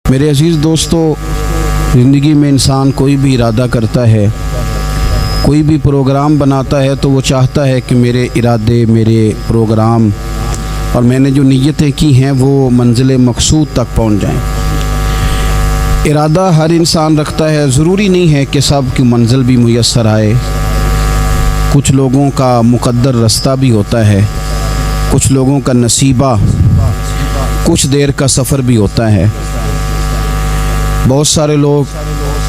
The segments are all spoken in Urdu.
میرے عزیز دوستو، زندگی میں انسان کوئی بھی ارادہ کرتا ہے، کوئی بھی پروگرام بناتا ہے تو وہ چاہتا ہے کہ میرے ارادے، میرے پروگرام اور میں نے جو نیتیں کی ہیں وہ منزل مقصود تک پہنچ جائیں۔ ارادہ ہر انسان رکھتا ہے، ضروری نہیں ہے کہ سب کی منزل بھی میسر آئے۔ کچھ لوگوں کا مقدر رستہ بھی ہوتا ہے، کچھ لوگوں کا نصیبہ کچھ دیر کا سفر بھی ہوتا ہے۔ بہت سارے لوگ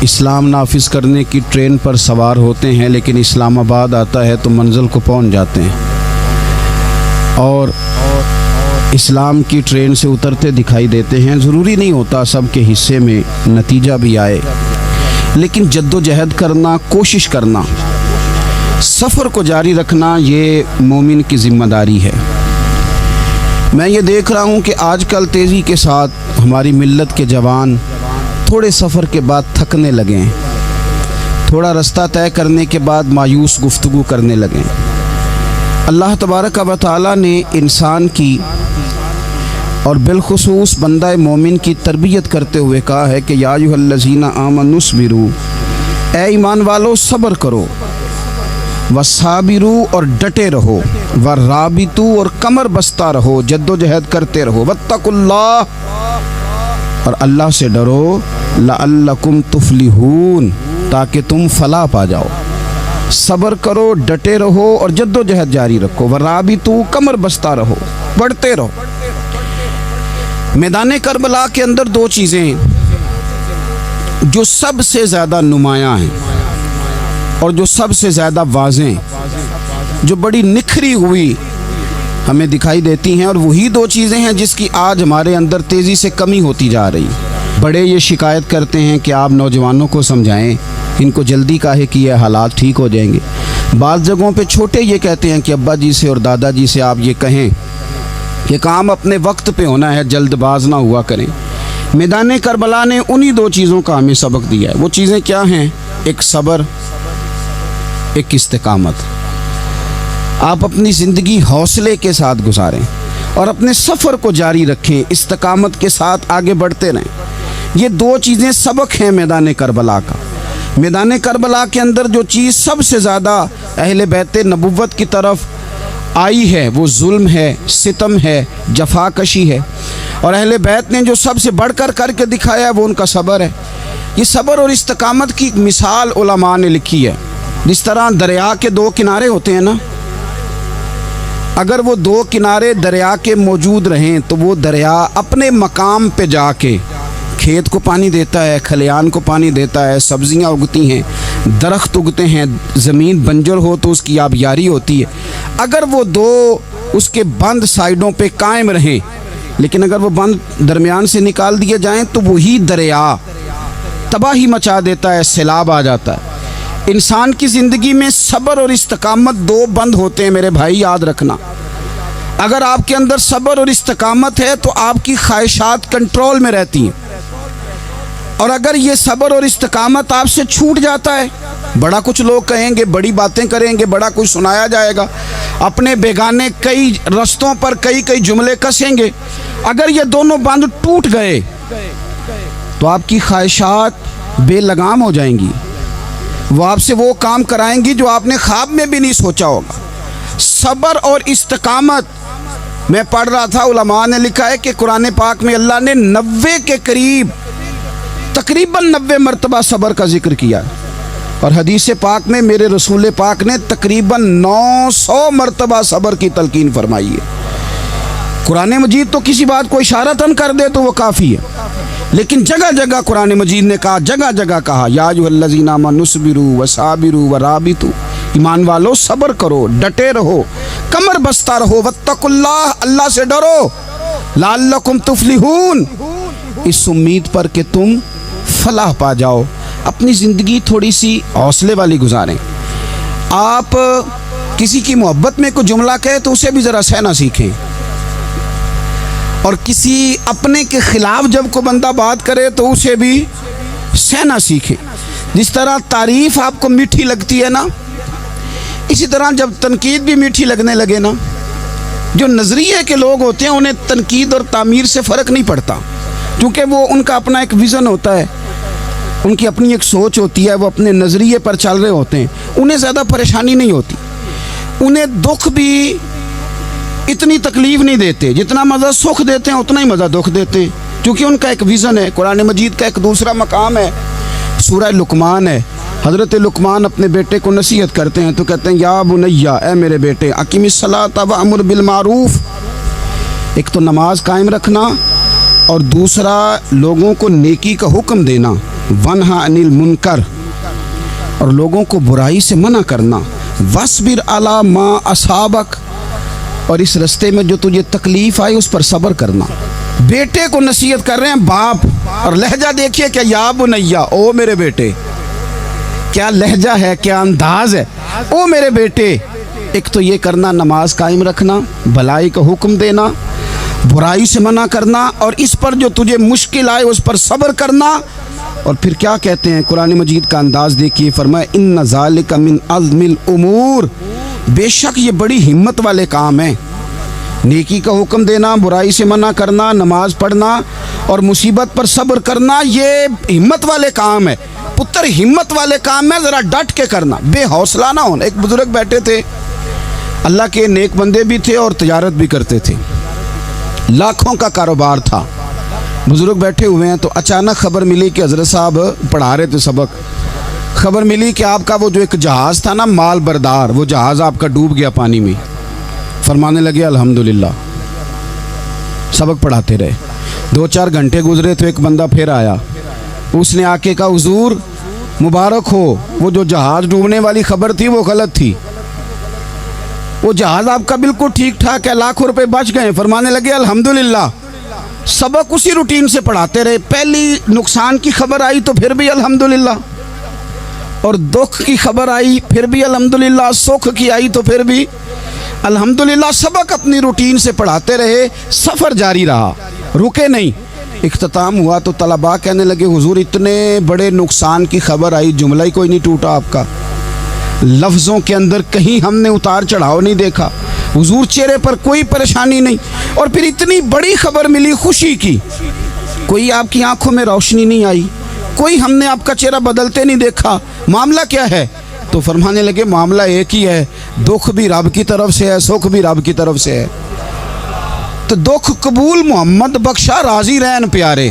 اسلام نافذ کرنے کی ٹرین پر سوار ہوتے ہیں، لیکن اسلام آباد آتا ہے تو منزل کو پہنچ جاتے ہیں اور اسلام کی ٹرین سے اترتے دکھائی دیتے ہیں۔ ضروری نہیں ہوتا سب کے حصے میں نتیجہ بھی آئے، لیکن جد و جہد کرنا، کوشش کرنا، سفر کو جاری رکھنا، یہ مومن کی ذمہ داری ہے۔ میں یہ دیکھ رہا ہوں کہ آج کل تیزی کے ساتھ ہماری ملت کے جوان تھوڑے سفر کے بعد تھکنے لگے ہیں، تھوڑا رستہ طے کرنے کے بعد مایوس گفتگو کرنے لگے ہیں۔ اللہ تبارک و تعالیٰ نے انسان کی اور بالخصوص بندہ مومن کی تربیت کرتے ہوئے کہا ہے کہ یا ایھا الذین آمنوا اصبروا، اے ایمان والو صبر کرو، وصابروا اور ڈٹے رہو، ورابطوا اور کمر بستہ رہو، جد و جہد کرتے رہو، واتقوا اللہ اور اللہ سے ڈرو، لعلکم تفلحون تاکہ تم فلاح پا جاؤ۔ صبر کرو، ڈٹے رہو اور جد و جہد جاری رکھو، ورابطوا کمر بستہ رہو، بڑھتے رہو۔ میدان کربلا کے اندر دو چیزیں جو سب سے زیادہ نمایاں ہیں اور جو سب سے زیادہ واضح ہیں، جو بڑی نکھری ہوئی ہمیں دکھائی دیتی ہیں، اور وہی دو چیزیں ہیں جس کی آج ہمارے اندر تیزی سے کمی ہوتی جا رہی۔ بڑے یہ شکایت کرتے ہیں کہ آپ نوجوانوں کو سمجھائیں، ان کو جلدی کاہے کی ہے، حالات ٹھیک ہو جائیں گے۔ بعض جگہوں پہ چھوٹے یہ کہتے ہیں کہ ابا جی سے اور دادا جی سے آپ یہ کہیں کہ کام اپنے وقت پہ ہونا ہے، جلد باز نہ ہوا کریں۔ میدان کربلا نے انہی دو چیزوں کا ہمیں سبق دیا ہے۔ وہ چیزیں کیا ہیں؟ ایک صبر، ایک استقامت۔ آپ اپنی زندگی حوصلے کے ساتھ گزاریں اور اپنے سفر کو جاری رکھیں، استقامت کے ساتھ آگے بڑھتے رہیں۔ یہ دو چیزیں سبق ہیں میدان کربلا کا۔ میدان کربلا کے اندر جو چیز سب سے زیادہ اہل بیت نبوت کی طرف آئی ہے وہ ظلم ہے، ستم ہے، جفا کشی ہے، اور اہل بیت نے جو سب سے بڑھ کر کے دکھایا ہے وہ ان کا صبر ہے۔ یہ صبر اور استقامت کی مثال علماء نے لکھی ہے۔ جس طرح دریا کے دو کنارے ہوتے ہیں نا، اگر وہ دو کنارے دریا کے موجود رہیں تو وہ دریا اپنے مقام پہ جا کے کھیت کو پانی دیتا ہے، کھلیان کو پانی دیتا ہے، سبزیاں اگتی ہیں، درخت اگتے ہیں، زمین بنجر ہو تو اس کی آبیاری ہوتی ہے۔ اگر وہ دو اس کے بند سائیڈوں پہ قائم رہیں، لیکن اگر وہ بند درمیان سے نکال دیے جائیں تو وہی دریا تباہی مچا دیتا ہے، سیلاب آ جاتا ہے۔ انسان کی زندگی میں صبر اور استقامت دو بند ہوتے ہیں میرے بھائی، یاد رکھنا۔ اگر آپ کے اندر صبر اور استقامت ہے تو آپ کی خواہشات کنٹرول میں رہتی ہیں، اور اگر یہ صبر اور استقامت آپ سے چھوٹ جاتا ہے، بڑا کچھ لوگ کہیں گے، بڑی باتیں کریں گے، بڑا کچھ سنایا جائے گا، اپنے بیگانے کئی رستوں پر کئی جملے کسیں گے۔ اگر یہ دونوں بند ٹوٹ گئے تو آپ کی خواہشات بے لگام ہو جائیں گی، وہ آپ سے وہ کام کرائیں گی جو آپ نے خواب میں بھی نہیں سوچا ہوگا۔ صبر اور استقامت، میں پڑھ رہا تھا علماء نے لکھا ہے کہ قرآن پاک میں اللہ نے 90 کے قریب، تقریباً 90 مرتبہ صبر کا ذکر کیا، اور حدیث پاک میں میرے رسول پاک نے تقریباً 900 مرتبہ صبر کی تلقین فرمائی ہے۔ قرآن مجید تو کسی بات کو اشارتاً کر دے تو وہ کافی ہے، لیکن جگہ جگہ قرآن مجید نے کہا، جگہ جگہ کہا، یا ایھا الذین آمنوا اصبروا وصابروا ورابطوا، ایمان والو صبر کرو، ڈٹے رہو، کمر بستہ رہو، واتقوا اللہ، اللہ سے ڈرو، لعلکم تفلحون، اس امید پر کہ تم فلاح پا جاؤ۔ اپنی زندگی تھوڑی سی حوصلے والی گزاریں۔ آپ کسی کی محبت میں کوئی جملہ کہے تو اسے بھی ذرا سہنا سیکھیں، اور کسی اپنے کے خلاف جب کوئی بندہ بات کرے تو اسے بھی سہنا سیکھیں۔ جس طرح تعریف آپ کو میٹھی لگتی ہے نا، اسی طرح جب تنقید بھی میٹھی لگنے لگے نا، جو نظریے کے لوگ ہوتے ہیں انہیں تنقید اور تعمیر سے فرق نہیں پڑتا، کیونکہ وہ ان کا اپنا ایک ویژن ہوتا ہے، ان کی اپنی ایک سوچ ہوتی ہے، وہ اپنے نظریے پر چل رہے ہوتے ہیں، انہیں زیادہ پریشانی نہیں ہوتی، انہیں دکھ بھی اتنی تکلیف نہیں دیتے، جتنا مزہ سکھ دیتے ہیں اتنا ہی مزہ دکھ دیتے ہیں، کیونکہ ان کا ایک ویژن ہے۔ قرآن مجید کا ایک دوسرا مقام ہے، سورہ لقمان ہے، حضرت لقمان اپنے بیٹے کو نصیحت کرتے ہیں تو کہتے ہیں یا بنیا، اے میرے بیٹے، اقیم الصلاۃ وامر بالمعروف، ایک تو نماز قائم رکھنا اور دوسرا لوگوں کو نیکی کا حکم دینا، ونہا عن المنکر، اور لوگوں کو برائی سے منع کرنا، واصبر علی ما اصابک، اور اس رستے میں جو تجھے تکلیف آئی اس پر صبر کرنا۔ بیٹے کو نصیحت کر رہے ہیں باپ، اور لہجہ دیکھیے کہ یا بنیا، او میرے بیٹے، کیا لہجہ ہے، کیا انداز ہے، او میرے بیٹے۔ ایک تو یہ کرنا، نماز قائم رکھنا، بھلائی کا حکم دینا، برائی سے منع کرنا، اور اس پر جو تجھے مشکل آئے اس پر صبر کرنا۔ اور پھر کیا کہتے ہیں، قرآن مجید کا انداز دیکھیے، فرمایا ان ذالک من عزم الامور، بے شک یہ بڑی ہمت والے کام ہیں، نیکی کا حکم دینا، برائی سے منع کرنا، نماز پڑھنا اور مصیبت پر صبر کرنا، یہ ہمت والے کام ہے پتر، ہمت والے کام ہے، ذرا ڈٹ کے کرنا، بے حوصلہ نہ ہونا۔ ایک بزرگ بیٹھے تھے، اللہ کے نیک بندے بھی تھے اور تجارت بھی کرتے تھے، لاکھوں کا کاروبار تھا، بزرگ بیٹھے ہوئے ہیں تو اچانک خبر ملی کہ حضرت صاحب پڑھا رہے تھے سبق، خبر ملی کہ آپ کا وہ جو ایک جہاز تھا نا مال بردار، وہ جہاز آپ کا ڈوب گیا پانی میں۔ فرمانے لگے الحمدللہ، سبق پڑھاتے رہے، 2-4 گھنٹے گزرے تو ایک بندہ پھر آیا، اس نے آ کے کہا حضور مبارک ہو، وہ جو جہاز ڈوبنے والی خبر تھی وہ غلط تھی، وہ جہاز آپ کا بالکل ٹھیک ٹھاک ہے، لاکھوں روپے بچ گئے۔ فرمانے لگے الحمدللہ، سبق اسی روٹین سے پڑھاتے رہے، پہلی نقصان کی خبر آئی تو پھر بھی الحمدللہ، اور دکھ کی خبر آئی پھر بھی الحمدللہ، سکھ کی آئی تو پھر بھی الحمدللہ، سبق اپنی روٹین سے پڑھاتے رہے، سفر جاری رہا، رکے نہیں۔ اختتام ہوا تو طلباء کہنے لگے حضور اتنے بڑے نقصان کی خبر آئی، جملہ ہی کوئی نہیں ٹوٹا آپ کا، لفظوں کے اندر کہیں ہم نے اتار چڑھاؤ نہیں دیکھا، حضور چہرے پر کوئی پریشانی نہیں، اور پھر اتنی بڑی خبر ملی خوشی کی، کوئی آپ کی آنکھوں میں روشنی نہیں آئی، کوئی ہم نے آپ کا چہرہ بدلتے نہیں دیکھا، معاملہ کیا ہے؟ تو فرمانے لگے معاملہ ایک ہی ہے، دکھ بھی رب کی طرف سے ہے، سکھ بھی رب کی طرف سے ہے، تو دکھ قبول محمد بخشا راضی رہن پیارے،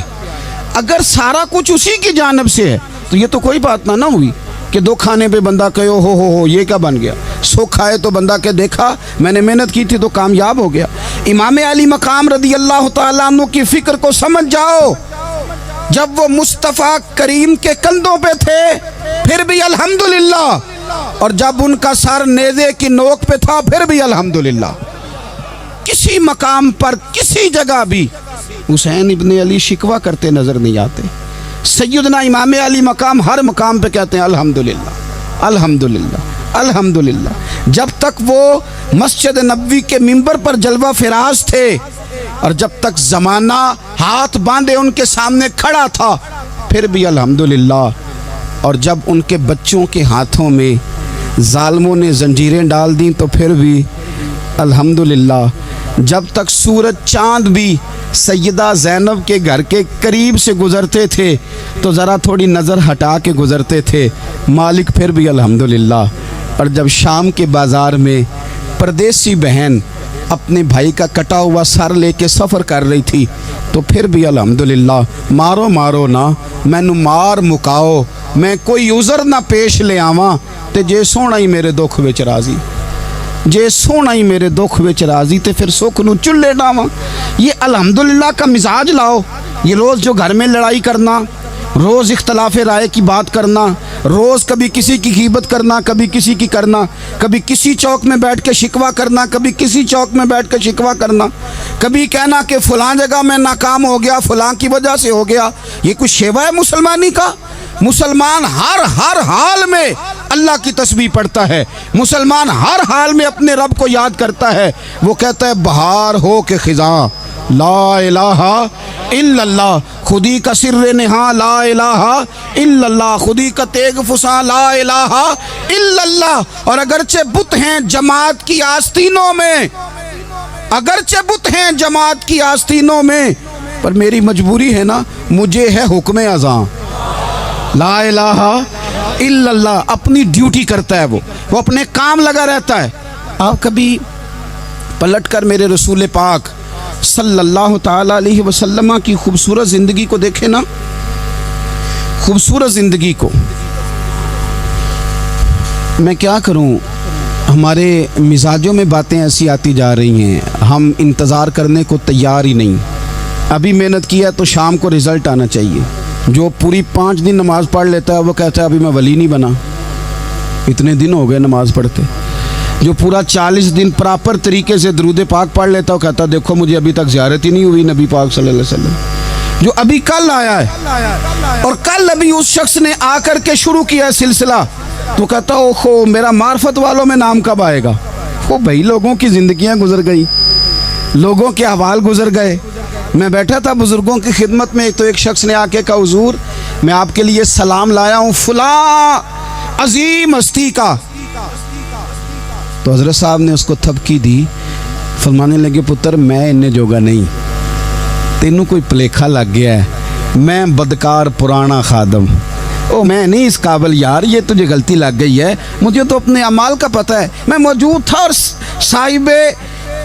اگر سارا کچھ اسی کی جانب سے ہے تو یہ تو کوئی بات نہ ہوئی کہ دکھ آنے پہ بندہ کہے ہو یہ کیا بن گیا، سکھ آئے تو بندہ کہ دیکھا میں نے محنت کی تھی تو کامیاب ہو گیا۔ امام علی مقام رضی اللہ تعالیٰ عنہ کی فکر کو سمجھ جاؤ، جب وہ مصطفیٰ کریم کے کندھوں پہ تھے پھر بھی الحمدللہ، اور جب ان کا سر نیزے کی نوک پہ تھا پھر بھی الحمدللہ۔ کسی مقام پر کسی جگہ بھی حسین ابن علی شکوہ کرتے نظر نہیں آتے، سیدنا امام علی مقام ہر مقام پہ کہتے ہیں الحمدللہ الحمدللہ الحمدللہ۔ جب تک وہ مسجد نبوی کے منبر پر جلوہ فراز تھے اور جب تک زمانہ ہاتھ باندھے ان کے سامنے کھڑا تھا پھر بھی الحمدللہ، اور جب ان کے بچوں کے ہاتھوں میں ظالموں نے زنجیریں ڈال دیں تو پھر بھی الحمدللہ، جب تک سورج چاند بھی سیدہ زینب کے گھر کے قریب سے گزرتے تھے تو ذرا تھوڑی نظر ہٹا کے گزرتے تھے مالک، پھر بھی الحمدللہ، اور جب شام کے بازار میں پردیسی بہن اپنے بھائی کا کٹا ہوا سر لے کے سفر کر رہی تھی تو پھر بھی الحمدللہ۔ مارو نہ مینو مار مکاؤ، میں کوئی عذر نہ پیش لے آواں تے جے سونا ہی میرے دکھ وچ راضی، جے سونا ہی میرے دکھ وچ راضی تے پھر سکھ نو چلے ڈاواں۔ یہ الحمدللہ کا مزاج لاؤ، یہ روز جو گھر میں لڑائی کرنا، روز اختلاف رائے کی بات کرنا، روز کبھی کسی کی غیبت کرنا، کبھی کسی کی کرنا، کبھی کسی چوک میں بیٹھ کے شکوہ کرنا، کبھی کسی چوک میں بیٹھ کے شکوہ کرنا، کبھی کہنا کہ فلاں جگہ میں ناکام ہو گیا، فلاں کی وجہ سے ہو گیا، یہ کوئی شیوا ہے مسلمانی کا؟ مسلمان ہر حال میں اللہ کی تسبیح پڑھتا ہے، مسلمان ہر حال میں اپنے رب کو یاد کرتا ہے، وہ کہتا ہے بہار ہو کے خزاں لا الہ الا اللہ، خودی کا سر نہاں لا الہ الا اللہ، خودی کا تیغ فساں لا الہ الا اللہ۔ اور اگرچہ بت ہیں جماعت کی آستینوں میں، اگرچہ بت ہیں جماعت کی آستینوں میں، پر میری مجبوری ہے نا, مجھے ہے حکم اذاں, لا الہ الا اللہ. اپنی ڈیوٹی کرتا ہے وہ اپنے کام لگا رہتا ہے. آپ کبھی پلٹ کر میرے رسول پاک صلی اللہ تعالی علیہ وسلم کی خوبصورت زندگی کو دیکھیں نا, خوبصورت زندگی کو. میں کیا کروں, ہمارے مزاجوں میں باتیں ایسی آتی جا رہی ہیں, ہم انتظار کرنے کو تیار ہی نہیں. ابھی محنت کیا تو شام کو رزلٹ آنا چاہیے. جو پوری 5 دن نماز پڑھ لیتا ہے وہ کہتا ہے ابھی میں ولی نہیں بنا, اتنے دن ہو گئے نماز پڑھتے. جو پورا 40 دن پراپر طریقے سے درود پاک پڑھ لیتا ہے وہ کہتا ہے دیکھو مجھے ابھی تک زیارت ہی نہیں ہوئی نبی پاک صلی اللہ علیہ وسلم. جو ابھی کل آیا ہے اور کل ابھی اس شخص نے آ کر کے شروع کیا سلسلہ, تو کہتا اوہو میرا معرفت والوں میں نام کب آئے گا. وہ بھائی لوگوں کی زندگیاں گزر گئی, لوگوں کے احوال گزر گئے. میں بیٹھا تھا بزرگوں کی خدمت میں, تو ایک شخص نے آ کے کہا حضور میں آپ کے لیے سلام لایا ہوں فلاں عظیم ہستی کا. تو حضرت صاحب نے اس کو تھپکی دی, فرمانے لگے پتر میں انہیں جوگا نہیں, تینوں کوئی پلیکھا لگ گیا ہے, میں بدکار پرانا خادم, او میں نہیں اس قابل یار, یہ تجھے غلطی لگ گئی ہے, مجھے تو اپنے اعمال کا پتہ ہے, میں موجود تھا اور صاحب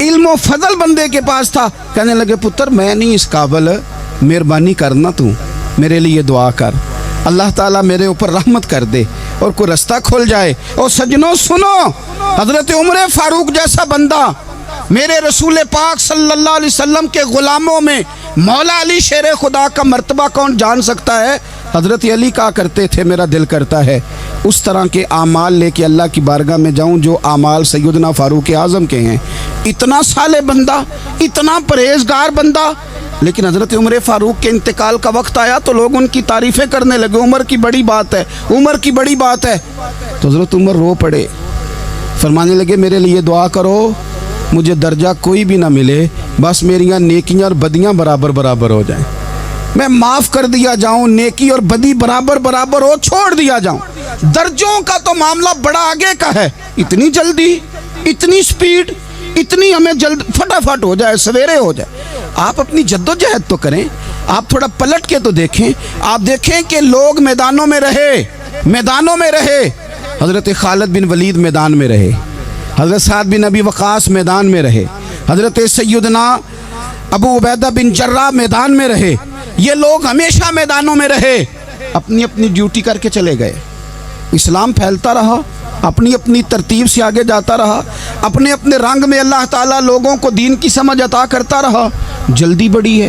علم و فضل بندے کے پاس تھا. کہنے لگے پتر میں نہیں اس قابل, مہربانی کرنا تو میرے لیے دعا کر, اللہ تعالیٰ میرے اوپر رحمت کر دے اور کوئی رستہ کھل جائے. اور سجنوں سنو, حضرت عمر فاروق جیسا بندہ میرے رسول پاک صلی اللہ علیہ وسلم کے غلاموں میں مولا علی شیر خدا کا مرتبہ کون جان سکتا ہے. حضرت علی کہا کرتے تھے میرا دل کرتا ہے اس طرح کے اعمال لے کے اللہ کی بارگاہ میں جاؤں جو اعمال سیدنا فاروق اعظم کے ہیں. اتنا صالح بندہ, اتنا پرہیزگار بندہ, لیکن حضرت عمر فاروق کے انتقال کا وقت آیا تو لوگ ان کی تعریفیں کرنے لگے, عمر کی بڑی بات ہے, عمر کی بڑی بات ہے. تو حضرت عمر رو پڑے, فرمانے لگے میرے لیے دعا کرو, مجھے درجہ کوئی بھی نہ ملے, بس میریاں نیکیاں اور بدیاں برابر برابر ہو جائیں, میں معاف کر دیا جاؤں, نیکی اور بدی برابر برابر ہو, چھوڑ دیا جاؤں. درجوں کا تو معاملہ بڑا آگے کا ہے, اتنی جلدی, اتنی سپیڈ, اتنی ہمیں جلد فٹافٹ ہو جائے, سویرے ہو جائے. آپ اپنی جد و جہد تو کریں, آپ تھوڑا پلٹ کے تو دیکھیں. آپ دیکھیں کہ لوگ میدانوں میں رہے, میدانوں میں رہے. حضرت خالد بن ولید میدان میں رہے, حضرت سعد بن ابی وقاص میدان میں رہے, حضرت سیدنا ابو عبیدہ بن جراح میدان میں رہے. یہ لوگ ہمیشہ میدانوں میں رہے, اپنی اپنی ڈیوٹی کر کے چلے گئے. اسلام پھیلتا رہا, اپنی اپنی ترتیب سے آگے جاتا رہا, اپنے اپنے رنگ میں اللہ تعالیٰ لوگوں کو دین کی سمجھ عطا کرتا رہا. جلدی بڑی ہے,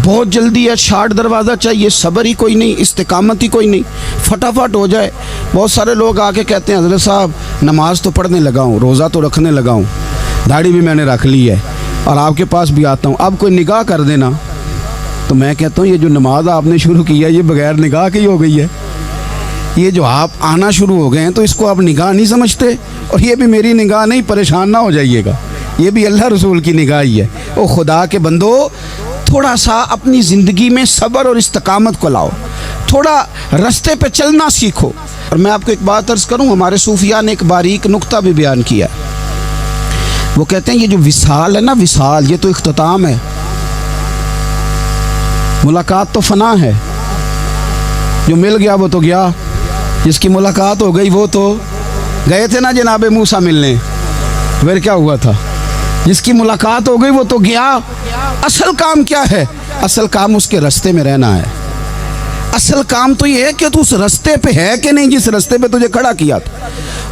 بہت جلدی ہے, شارٹ دروازہ چاہیے, صبر ہی کوئی نہیں, استقامت ہی کوئی نہیں, فٹافٹ ہو جائے. بہت سارے لوگ آ کے کہتے ہیں حضرت صاحب نماز تو پڑھنے لگا ہوں, روزہ تو رکھنے لگا ہوں, داڑھی بھی میں نے رکھ لی ہے اور آپ کے پاس بھی آتا ہوں, اب کوئی نگاہ کر دینا. تو میں کہتا ہوں یہ جو نماز آپ نے شروع کی ہے یہ بغیر نگاہ کی ہو گئی ہے. یہ جو آپ آنا شروع ہو گئے ہیں تو اس کو آپ نگاہ نہیں سمجھتے, اور یہ بھی میری نگاہ نہیں, پریشان نہ ہو جائیے گا, یہ بھی اللہ رسول کی نگاہ ہی ہے. او خدا کے بندو, تھوڑا سا اپنی زندگی میں صبر اور استقامت کو لاؤ, تھوڑا رستے پہ چلنا سیکھو. اور میں آپ کو ایک بات عرض کروں, ہمارے صوفیاء نے ایک باریک نقطہ بھی بیان کیا. وہ کہتے ہیں یہ جو وصال ہے نا, وصال, یہ تو اختتام ہے, ملاقات تو فنا ہے, جو مل گیا وہ تو گیا, جس کی ملاقات ہو گئی وہ تو گئے تھے نا جناب موسیٰ ملنے, پھر کیا ہوا تھا, جس کی ملاقات ہو گئی وہ تو گیا. اصل کام کیا ہے, اصل کام اس کے رستے میں رہنا ہے. اصل کام تو یہ ہے کہ تو اس رستے پہ ہے کہ نہیں, جس رستے پہ تجھے کھڑا کیا تھا,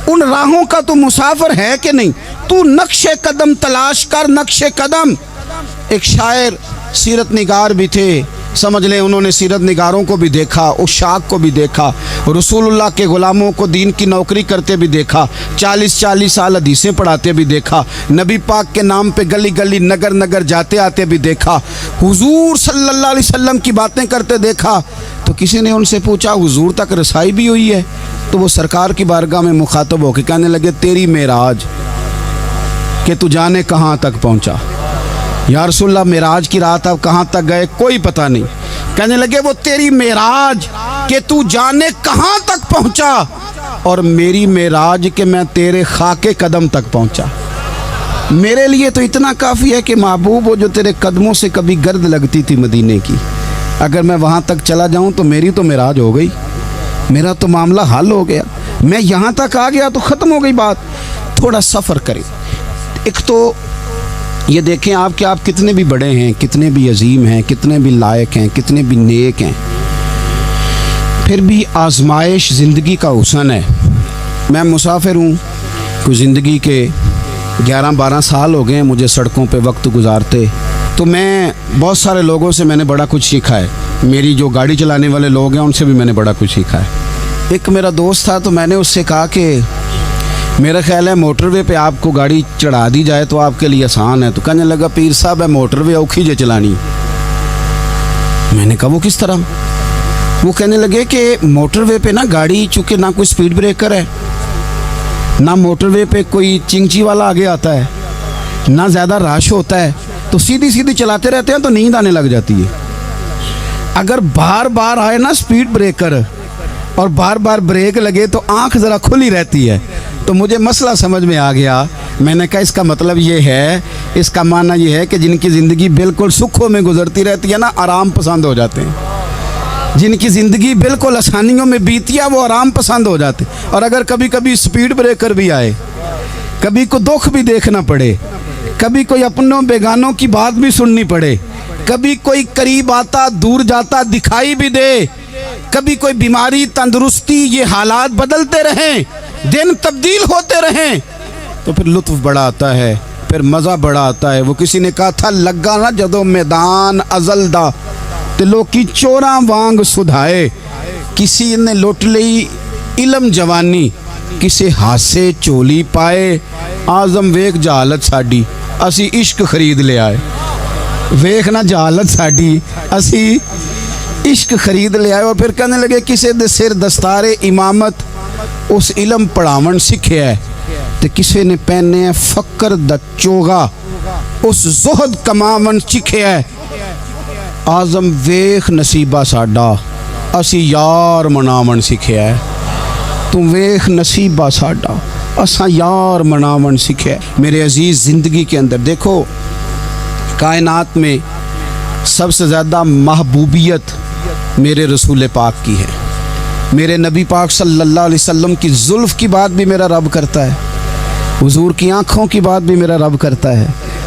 ان راہوں کا تو مسافر ہے کہ نہیں, تو نقش قدم تلاش کر, نقش قدم. ایک شاعر سیرت نگار بھی تھے, سمجھ لیں انہوں نے سیرت نگاروں کو بھی دیکھا, عشاق کو بھی دیکھا, رسول اللہ کے غلاموں کو دین کی نوکری کرتے بھی دیکھا, 40 سال حدیثیں پڑھاتے بھی دیکھا, نبی پاک کے نام پہ گلی گلی نگر نگر جاتے آتے بھی دیکھا, حضور صلی اللہ علیہ وسلم کی باتیں کرتے دیکھا. تو کسی نے ان سے پوچھا حضور تک رسائی بھی ہوئی ہے؟ تو وہ سرکار کی بارگاہ میں مخاطب ہو کے کہنے لگے تیری معراج, کہ تو جانے کہاں تک پہنچا. یا رسول اللہ معراج کی رات اب کہاں تک گئے کوئی پتہ نہیں. کہنے لگے وہ تیری معراج کہ تو جانے کہاں تک پہنچا, اور میری معراج کہ میں تیرے خاک قدم تک پہنچا. میرے لیے تو اتنا کافی ہے کہ محبوب وہ جو تیرے قدموں سے کبھی گرد لگتی تھی مدینے کی، اگر میں وہاں تک چلا جاؤں تو میری تو معراج ہو گئی، میرا تو معاملہ حل ہو گیا، میں یہاں تک آ گیا تو ختم ہو گئی بات۔ تھوڑا سفر کریں۔ ایک تو یہ دیکھیں آپ کہ آپ کتنے بھی بڑے ہیں، کتنے بھی عظیم ہیں، کتنے بھی لائق ہیں، کتنے بھی نیک ہیں، پھر بھی آزمائش زندگی کا حسن ہے۔ میں مسافر ہوں، کوئی زندگی کے 11-12 سال ہو گئے ہیں مجھے سڑکوں پہ وقت گزارتے، تو میں بہت سارے لوگوں سے میں نے بڑا کچھ سیکھا ہے، میری جو گاڑی چلانے والے لوگ ہیں ان سے بھی میں نے بڑا کچھ سیکھا ہے۔ ایک میرا دوست تھا تو میں نے اس سے کہا کہ میرا خیال ہے موٹر وے پہ آپ کو گاڑی چڑھا دی جائے تو آپ کے لیے آسان ہے، تو کہنے لگا پیر صاحب ہے موٹر وے اوکھی جے چلانی۔ میں نے کہا وہ کس طرح؟ وہ کہنے لگے کہ موٹر وے پہ نا گاڑی چونکہ نہ کوئی سپیڈ بریکر ہے، نہ موٹر وے پہ کوئی چنگچی والا آگے آتا ہے، نہ زیادہ رش ہوتا ہے، تو سیدھی سیدھی چلاتے رہتے ہیں تو نیند آنے لگ جاتی ہے۔ اگر بار بار آئے نا سپیڈ بریکر اور بار بار بریک لگے تو آنکھ ذرا کھلی رہتی ہے۔ تو مجھے مسئلہ سمجھ میں آ گیا، میں نے کہا اس کا مطلب یہ ہے، اس کا معنی یہ ہے کہ جن کی زندگی بالکل سکھوں میں گزرتی رہتی ہے نا، آرام پسند ہو جاتے ہیں۔ جن کی زندگی بالکل آسانیوں میں بیتی ہے وہ آرام پسند ہو جاتے، اور اگر کبھی کبھی سپیڈ بریکر بھی آئے، کبھی کوئی دکھ بھی دیکھنا پڑے، کبھی کوئی اپنوں بیگانوں کی بات بھی سننی پڑے، کبھی کوئی قریب آتا دور جاتا دکھائی بھی دے، کبھی کوئی بیماری تندرستی، یہ حالات بدلتے رہیں، دن تبدیل ہوتے رہیں، تو پھر لطف بڑا آتا ہے، پھر مزہ بڑا آتا ہے۔ وہ کسی نے کہا تھا لگا نا جدو میدان ازل دا تے لوکی چوراں وانگ سدھائے، کسی نے لٹ لئی علم جوانی، کسی ہاسے چولی پائے، آزم ویک جہالت ساڈی اسی عشق خرید لے آئے۔ ویک نہ جہالت ساڈی اسی عشق خرید لے آئے۔ اور پھر کہنے لگے کسی دے سر دستار امامت اس علم پڑھاون سکھیا ہے، تے کسی نے پہنے فقر دا چوغا اس زہد کماون سکھیا ہے۔ آزم ویخ نصیبہ ساڈا اسی یار مناون سکھیا ہے، تم ویخ نصیبہ ساڈا اساں یار مناون سکھیا ہے۔ میرے عزیز زندگی کے اندر دیکھو، کائنات میں سب سے زیادہ محبوبیت میرے رسول پاک کی ہے۔ میرے نبی پاک صلی اللہ علیہ وسلم کی زلف کی بات بھی میرا رب کرتا ہے، حضور کی آنکھوں کی بات بھی میرا رب کرتا ہے،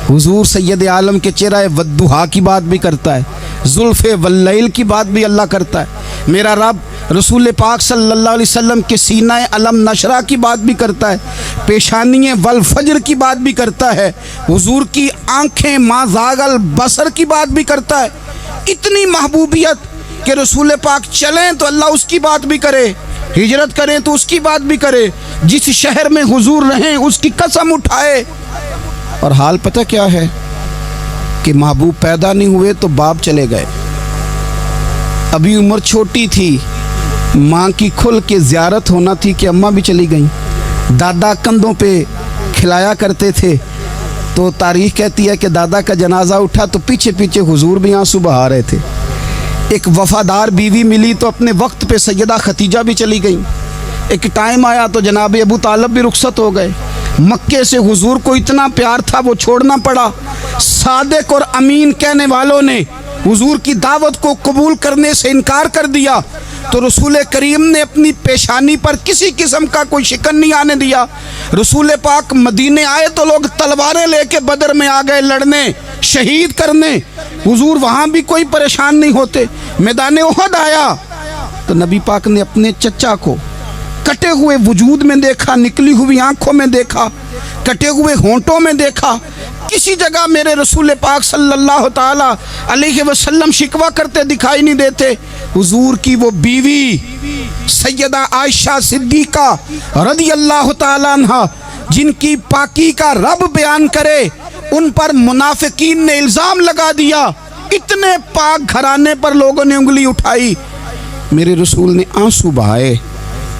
حضور سید عالم کے چہرہ والضحیٰ کی بات بھی کرتا ہے، زلف واللیل کی بات بھی اللہ کرتا ہے۔ میرا رب رسول پاک صلی اللہ علیہ وسلم کے سینہ علم نشرہ کی بات بھی کرتا ہے، پیشانی والفجر کی بات بھی کرتا ہے، حضور کی آنکھیں ما زاغ البصر کی بات بھی کرتا ہے۔ اتنی محبوبیت کہ رسول پاک چلیں تو اللہ اس کی بات بھی کرے، ہجرت کریں تو اس کی بات بھی کرے، جس شہر میں حضور رہیں اس کی قسم اٹھائے۔ اور حال پتہ کیا ہے کہ محبوب پیدا نہیں ہوئے تو باپ چلے گئے، ابھی عمر چھوٹی تھی، ماں کی کھل کے زیارت ہونا تھی کہ اماں بھی چلی گئیں، دادا کندھوں پہ کھلایا کرتے تھے، تو تاریخ کہتی ہے کہ دادا کا جنازہ اٹھا تو پیچھے پیچھے حضور بھی آنسو بہا رہے تھے۔ ایک وفادار بیوی ملی تو اپنے وقت پہ سیدہ ختیجہ بھی چلی گئیں، ایک ٹائم آیا تو جناب ابو طالب بھی رخصت ہو گئے، مکے سے حضور کو اتنا پیار تھا وہ چھوڑنا پڑا، صادق اور امین کہنے والوں نے حضور کی دعوت کو قبول کرنے سے انکار کر دیا، تو رسول کریم نے اپنی پیشانی پر کسی قسم کا کوئی شکن نہیں آنے دیا۔ رسول پاک مدینے آئے تو لوگ تلواریں لے کے بدر میں آ گئے لڑنے، شہید کرنے، حضور وہاں بھی کوئی پریشان نہیں ہوتے۔ میدان احد آیا تو نبی پاک نے اپنے چچا کو کٹے ہوئے وجود میں دیکھا، نکلی ہوئی آنکھوں میں دیکھا، کٹے ہوئے ہونٹوں میں دیکھا، کسی جگہ میرے رسول پاک صلی اللہ تعالی علیہ وسلم شکوہ کرتے دکھائی نہیں دیتے۔ حضور کی وہ بیوی سیدہ عائشہ صدیقہ رضی اللہ تعالی عنہ، جن کی پاکی کا رب بیان کرے، ان پر منافقین نے الزام لگا دیا، اتنے پاک گھرانے پر لوگوں نے انگلی اٹھائی، میرے رسول نے آنسو بہائے،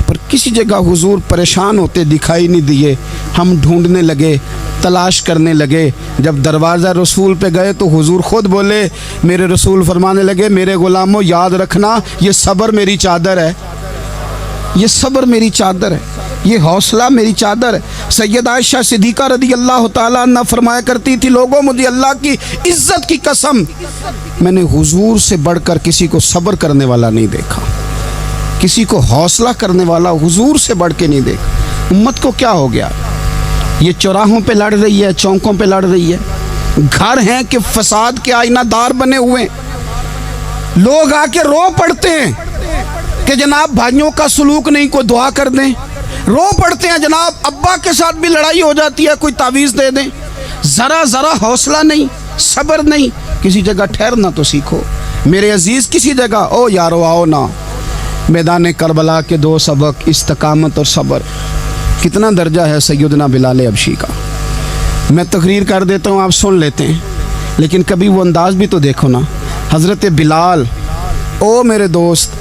پر کسی جگہ حضور پریشان ہوتے دکھائی نہیں دیے۔ ہم ڈھونڈنے لگے، تلاش کرنے لگے، جب دروازہ رسول پہ گئے تو حضور خود بولے، میرے رسول فرمانے لگے، میرے غلاموں یاد رکھنا یہ صبر میری چادر ہے، یہ صبر میری چادر ہے۔ یہ حوصلہ میری چادر ہے۔ سیدہ عائشہ صدیقہ رضی اللہ تعالیٰ عنہ فرمایا کرتی تھی، لوگوں مجھے اللہ کی عزت کی قسم میں نے حضور سے بڑھ کر کسی کو صبر کرنے والا نہیں دیکھا، کسی کو حوصلہ کرنے والا حضور سے بڑھ کے نہیں دیکھا۔ امت کو کیا ہو گیا؟ یہ چوراہوں پہ لڑ رہی ہے، چوکوں پہ لڑ رہی ہے، گھر ہیں کہ فساد کے آئینہ دار بنے ہوئے ہیں، لوگ آ کے رو پڑتے ہیں کہ جناب بھائیوں کا سلوک نہیں، کوئی دعا کر دیں، رو پڑتے ہیں جناب ابا کے ساتھ بھی لڑائی ہو جاتی ہے، کوئی تعویذ دے دیں، ذرا حوصلہ نہیں، صبر نہیں، کسی جگہ ٹھہرنا تو سیکھو میرے عزیز، کسی جگہ او یارو آؤ نا، میدان کربلا کے 2 سبق، استقامت اور صبر۔ کتنا درجہ ہے سیدنا بلال حبشی کا، میں تقریر کر دیتا ہوں آپ سن لیتے ہیں، لیکن کبھی وہ انداز بھی تو دیکھو نا۔ حضرت بلال، او میرے دوست،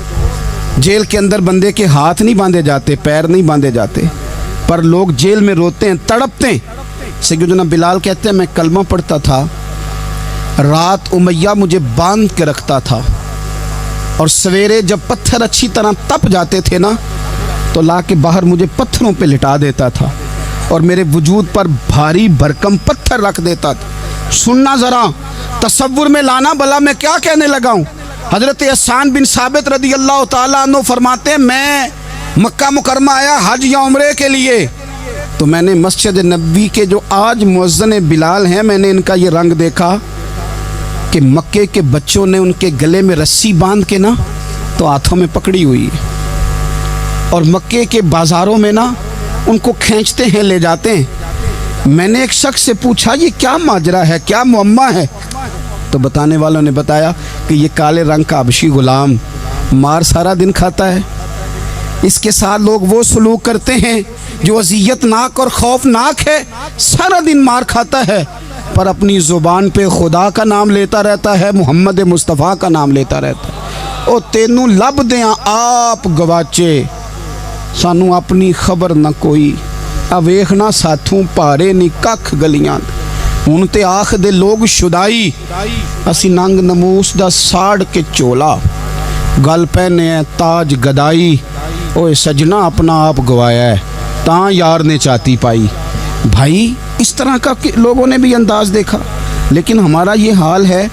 جیل کے اندر بندے کے ہاتھ نہیں باندھے جاتے، پیر نہیں باندھے جاتے، پر لوگ جیل میں روتے ہیں، تڑپتے ہیں۔ سیدنا بلال کہتے ہیں میں کلمہ پڑھتا تھا، رات امیہ مجھے باندھ کے رکھتا تھا، اور سویرے جب پتھر اچھی طرح تپ جاتے تھے نا تو لا کے باہر مجھے پتھروں پہ لٹا دیتا تھا، اور میرے وجود پر بھاری بھرکم پتھر رکھ دیتا تھا۔ سننا ذرا، تصور میں لانا، بلا میں کیا کہنے لگا ہوں۔ حضرت حسان بن ثابت رضی اللہ تعالیٰ عنہ فرماتے ہیں میں مکہ مکرمہ آیا حج یا عمرے کے لیے، تو میں نے مسجد نبوی کے جو آج مؤذن بلال ہیں، میں نے ان کا یہ رنگ دیکھا کہ مکے کے بچوں نے ان کے گلے میں رسی باندھ کے نا تو ہاتھوں میں پکڑی ہوئی ہے، اور مکے کے بازاروں میں نا ان کو کھینچتے ہیں، لے جاتے ہیں۔ میں نے ایک شخص سے پوچھا یہ کیا ماجرا ہے، کیا معمہ ہے؟ تو بتانے والوں نے بتایا کہ یہ کالے رنگ کا حبشی غلام مار سارا دن کھاتا ہے، اس کے ساتھ لوگ وہ سلوک کرتے ہیں جو اذیت ناک اور خوفناک ہے، سارا دن مار کھاتا ہے پر اپنی زبان پہ خدا کا نام لیتا رہتا ہے، محمد مصطفیٰ کا نام لیتا رہتا ہے۔ او تینوں لب دیاں آپ گواچے، سانو اپنی خبر نہ کوئی، اویخنا ساتھوں پارے نی ککھ گلیاں، ہن تے آخ دے لوگ شدائی، اسی ننگ نموس دا ساڑ کے چولا، گل پہنے ہے تاج گدائی، اوے سجنا اپنا آپ گوایا ہے، تاں یار نے چاتی پائی۔ بھائی اس طرح کا لوگوں نے بھی انداز دیکھا، لیکن ہمارا یہ حال ہے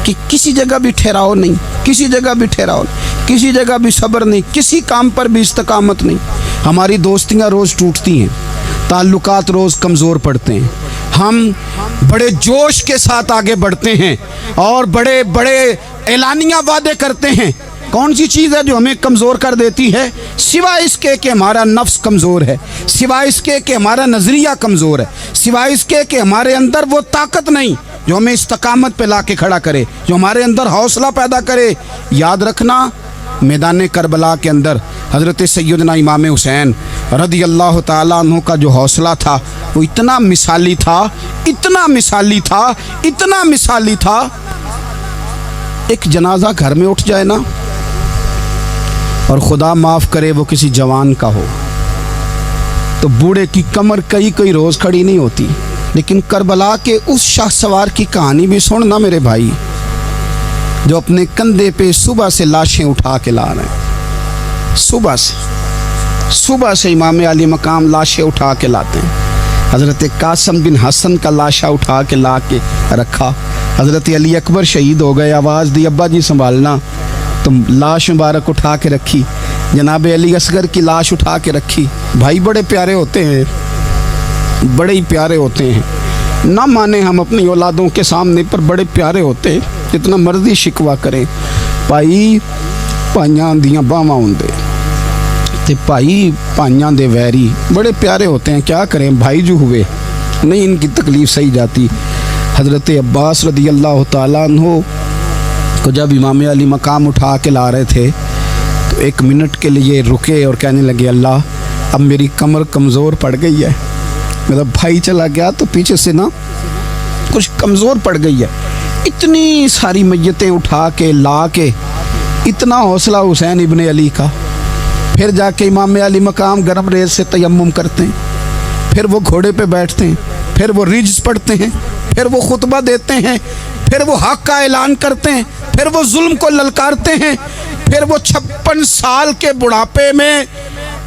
کہ کسی جگہ بھی ٹھہراؤ نہیں، کسی جگہ بھی ٹھہراؤ نہیں، کسی جگہ بھی صبر نہیں، کسی کام پر بھی استقامت نہیں۔ ہماری دوستیاں روز ٹوٹتی ہیں، تعلقات روز کمزور پڑتے ہیں، ہم بڑے جوش کے ساتھ آگے بڑھتے ہیں اور بڑے بڑے اعلانیہ وعدے کرتے ہیں۔ کون سی چیز ہے جو ہمیں کمزور کر دیتی ہے؟ سوائے اس کے کہ ہمارا نفس کمزور ہے، سوائے اس کے کہ ہمارا نظریہ کمزور ہے، سوائے اس کے کہ ہمارے اندر وہ طاقت نہیں جو ہمیں استقامت پہ لا کے کھڑا کرے، جو ہمارے اندر حوصلہ پیدا کرے۔ یاد رکھنا میدان کربلا کے اندر حضرت سیدنا امام حسین رضی اللہ تعالیٰ عنہ کا جو حوصلہ تھا وہ اتنا مثالی تھا، اتنا مثالی تھا، اتنا مثالی تھا۔ ایک جنازہ گھر میں اٹھ جائے نا، اور خدا معاف کرے وہ کسی جوان کا ہو، تو بوڑھے کی کمر کئی روز کھڑی نہیں ہوتی۔ لیکن کربلا کے اس شاہ سوار کی کہانی بھی سننا میرے بھائی، جو اپنے کندھے پہ صبح سے لاشیں اٹھا کے لا رہے ہیں، صبح سے امام علی مقام لاشیں اٹھا کے لاتے ہیں۔ حضرت قاسم بن حسن کا لاشا اٹھا کے لا کے رکھا، حضرت علی اکبر شہید ہو گئے، آواز دی ابا جی سنبھالنا، تو لاش مبارک اٹھا کے رکھی، جناب علی اصغر کی لاش اٹھا کے رکھی۔ بھائی بڑے پیارے ہوتے ہیں، بڑے ہی پیارے ہوتے ہیں، نہ مانے ہم اپنی اولادوں کے سامنے، پر بڑے پیارے ہوتے ہیں، جتنا مرضی شکوہ کریں۔ بھائی پائیاں دیاں باواں ہوندے تے بھائی پائیاں دے ویری، بڑے پیارے ہوتے ہیں، کیا کریں بھائی جو ہوئے نہیں ان کی تکلیف سہی جاتی۔ حضرت عباس رضی اللہ تعالیٰ عنہ کو جب امام علی مقام اٹھا کے لا رہے تھے تو 1 منٹ کے لیے رکے اور کہنے لگے اللہ اب میری کمر کمزور پڑ گئی ہے، میرا بھائی چلا گیا تو پیچھے سے نا کچھ کمزور پڑ گئی ہے۔ اتنی ساری میتیں اٹھا کے لا کے، اتنا حوصلہ حسین ابن علی کا، پھر جا کے امام علی مقام گرم ریز سے تیمم کرتے ہیں، پھر وہ گھوڑے پہ بیٹھتے ہیں، پھر وہ رجز پڑھتے ہیں، پھر وہ خطبہ دیتے ہیں، پھر وہ حق کا اعلان کرتے ہیں، پھر وہ ظلم کو للکارتے ہیں، پھر وہ 56 سال کے بڑھاپے میں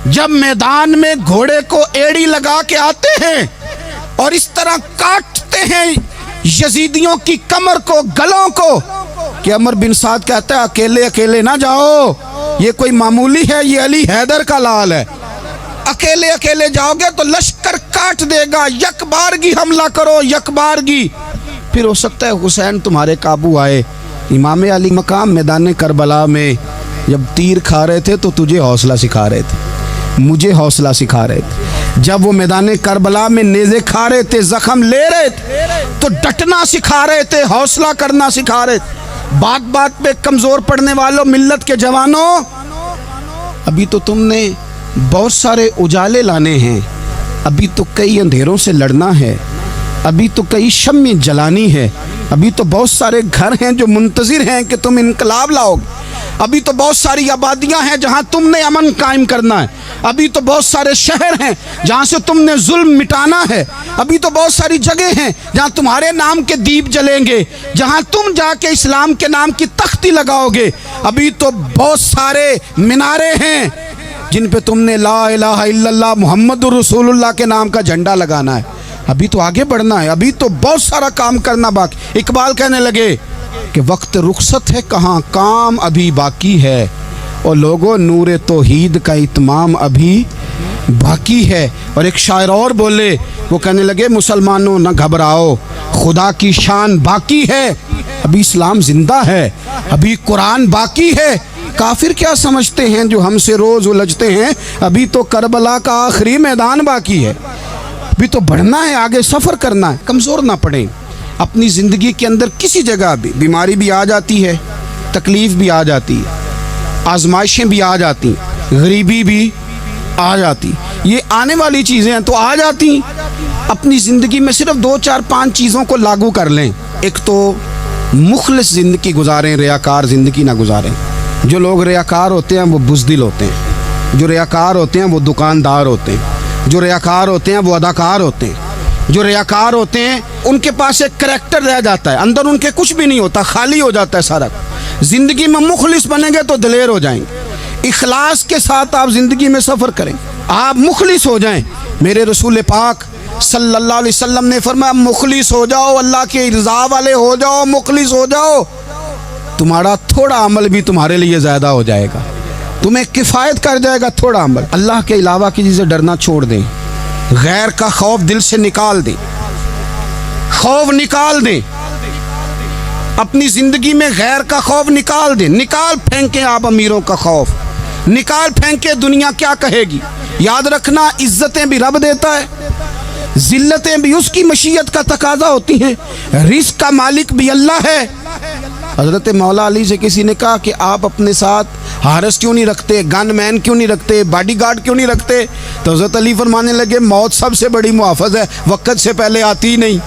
جب میدان میں گھوڑے کو ایڑی لگا کے آتے ہیں اور اس طرح کاٹتے ہیں یزیدیوں کی کمر کو، گلوں کو، کہ عمر بن سعد کہتا ہے اکیلے اکیلے نہ جاؤ، یہ کوئی معمولی ہے، یہ علی حیدر کا لال ہے، اکیلے اکیلے جاؤ گے تو لشکر کاٹ دے گا، یک بارگی حملہ کرو، یک بارگی، پھر ہو سکتا ہے حسین تمہارے قابو آئے۔ امام علی مقام میدان کربلا میں جب تیر کھا رہے تھے تو تجھے حوصلہ سکھا رہے تھے، مجھے حوصلہ سکھا رہے تھے۔ جب وہ میدان کربلا میں نیزے کھا رہے تھے، زخم لے رہے تھے تو ڈٹنا سکھا رہے تھے، حوصلہ کرنا سکھا رہے تھے۔ بات بات پہ کمزور پڑنے والوں، ملت کے جوانوں، ابھی تو تم نے بہت سارے اجالے لانے ہیں، ابھی تو کئی اندھیروں سے لڑنا ہے، ابھی تو کئی شمع جلانی ہے، ابھی تو بہت سارے گھر ہیں جو منتظر ہیں کہ تم انقلاب لاؤ گے، ابھی تو بہت ساری آبادیاں ہیں جہاں تم نے امن قائم کرنا ہے، ابھی تو بہت سارے شہر ہیں جہاں سے تم نے ظلم مٹانا ہے، ابھی تو بہت ساری جگہ ہیں جہاں تمہارے نام کے دیپ جلیں گے، جہاں تم جا کے اسلام کے نام کی تختی لگاؤ گے، ابھی تو بہت سارے مینارے ہیں جن پہ تم نے لا الہ الا اللہ محمد رسول اللہ کے نام کا جھنڈا لگانا ہے، ابھی تو آگے بڑھنا ہے، ابھی تو بہت سارا کام کرنا باقی۔ اقبال کہنے لگے کہ وقت رخصت ہے کہاں، کام ابھی باقی ہے، اور لوگوں نور توحید کا اتمام ابھی باقی ہے۔ اور ایک شاعر اور بولے، وہ کہنے لگے مسلمانوں نہ گھبراؤ، خدا کی شان باقی ہے، ابھی اسلام زندہ ہے، ابھی قرآن باقی ہے۔ کافر کیا سمجھتے ہیں جو ہم سے روز الجھتے ہیں، ابھی تو کربلا کا آخری میدان باقی ہے، ابھی تو بڑھنا ہے، آگے سفر کرنا ہے۔ کمزور نہ پڑیں، اپنی زندگی کے اندر کسی جگہ بھی بیماری بھی آ جاتی ہے، تکلیف بھی آ جاتی ہے، آزمائشیں بھی آ جاتی، غریبی بھی آ جاتی، یہ آنے والی چیزیں ہیں تو آ جاتی۔ اپنی زندگی میں صرف 2 4 5 چیزوں کو لاگو کر لیں۔ ایک تو مخلص زندگی گزاریں، ریاکار زندگی نہ گزاریں۔ جو لوگ ریاکار ہوتے ہیں وہ بزدل ہوتے ہیں، جو ریاکار ہوتے ہیں وہ دکاندار ہوتے ہیں، جو ریاکار ہوتے ہیں وہ اداکار ہوتے ہیں، جو ریاکار ہوتے ہیں ان کے پاس ایک کریکٹر رہ جاتا ہے، اندر ان کے کچھ بھی نہیں ہوتا، خالی ہو جاتا ہے سارا۔ زندگی میں مخلص بنیں گے تو دلیر ہو جائیں گے، اخلاص کے ساتھ آپ زندگی میں سفر کریں، آپ مخلص ہو جائیں۔ میرے رسول پاک صلی اللہ علیہ وسلم نے فرمایا مخلص ہو جاؤ، اللہ کے رضا والے ہو جاؤ، مخلص ہو جاؤ، تمہارا تھوڑا عمل بھی تمہارے لیے زیادہ ہو جائے گا، تمہیں کفایت کر جائے گا تھوڑا عمل۔ اللہ کے علاوہ کسی سے ڈرنا چھوڑ دیں، غیر کا خوف دل سے نکال دیں، خوف نکال دیں، اپنی زندگی میں غیر کا خوف نکال دیں، نکال پھینکیں آپ امیروں کا خوف، نکال پھینکیں دنیا کیا کہے گی۔ یاد رکھنا عزتیں بھی رب دیتا ہے، ذلتیں بھی اس کی مشیت کا تقاضا ہوتی ہیں، رزق کا مالک بھی اللہ ہے۔ حضرت مولا علی سے کسی نے کہا کہ آپ اپنے ساتھ ہارس کیوں نہیں رکھتے، گن مین کیوں نہیں رکھتے، باڈی گارڈ کیوں نہیں رکھتے؟ تو حضرت علی فرمانے لگے موت سب سے بڑی محافظ ہے، وقت سے پہلے آتی نہیں،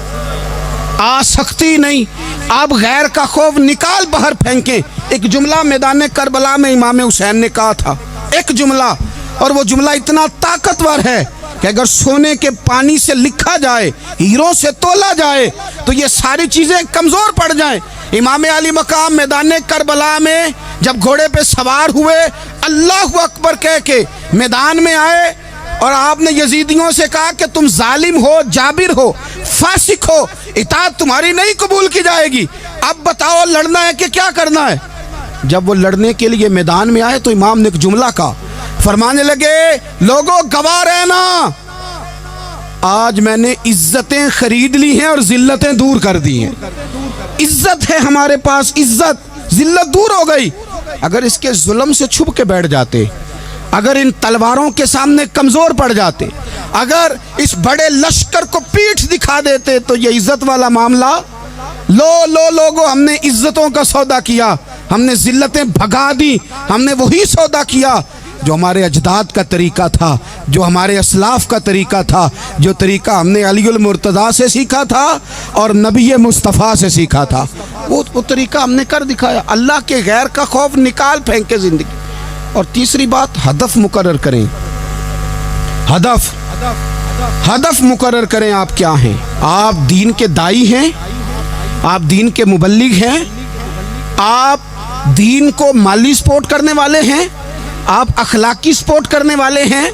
آ سکتی نہیں۔ آپ غیر کا خوف نکال باہر پھینکیں۔ ایک جملہ میدان کربلا میں امام حسین نے کہا تھا، ایک جملہ، اور وہ جملہ اتنا طاقتور ہے کہ اگر سونے کے پانی سے لکھا جائے، ہیروں سے تولا جائے تو یہ ساری چیزیں کمزور پڑ جائیں۔ امام علی مقام میدان کربلا میں جب گھوڑے پہ سوار ہوئے، اللہ اکبر کہہ کے میدان میں آئے، اور آپ نے یزیدیوں سے کہا کہ تم ظالم ہو، جابر ہو، فاسق ہو، اطاعت تمہاری نہیں قبول کی جائے گی، اب بتاؤ لڑنا ہے کہ کیا کرنا ہے؟ جب وہ لڑنے کے لیے میدان میں آئے تو امام نے ایک جملہ کہا، فرمانے لگے لوگوں گواہ رہنا، آج میں نے عزتیں خرید لی ہیں اور ذلتیں دور کر دی ہیں۔ عزت ہے ہمارے پاس، عزت، ذلت دور ہو گئی۔ اگر اس کے ظلم سے چھپ کے بیٹھ جاتے، اگر ان تلواروں کے سامنے کمزور پڑ جاتے، اگر اس بڑے لشکر کو پیٹھ دکھا دیتے تو یہ عزت والا معاملہ، لوگوں ہم نے عزتوں کا سودا کیا، ہم نے ذلتیں بھگا دی، ہم نے وہی سودا کیا جو ہمارے اجداد کا طریقہ تھا، جو ہمارے اسلاف کا طریقہ تھا، جو طریقہ ہم نے علی المرتضیٰ سے سیکھا تھا اور نبی مصطفیٰ سے سیکھا تھا، وہ طریقہ ہم نے کر دکھایا۔ اللہ کے غیر کا خوف نکال پھینکے زندگی۔ اور تیسری بات، ہدف مقرر کریں، ہدف مقرر کریں۔ آپ کیا ہیں؟ آپ دین کے دائی ہیں، آپ دین کے مبلغ ہیں، آپ دین کو مالی سپورٹ کرنے والے ہیں، آپ اخلاقی سپورٹ کرنے والے ہیں،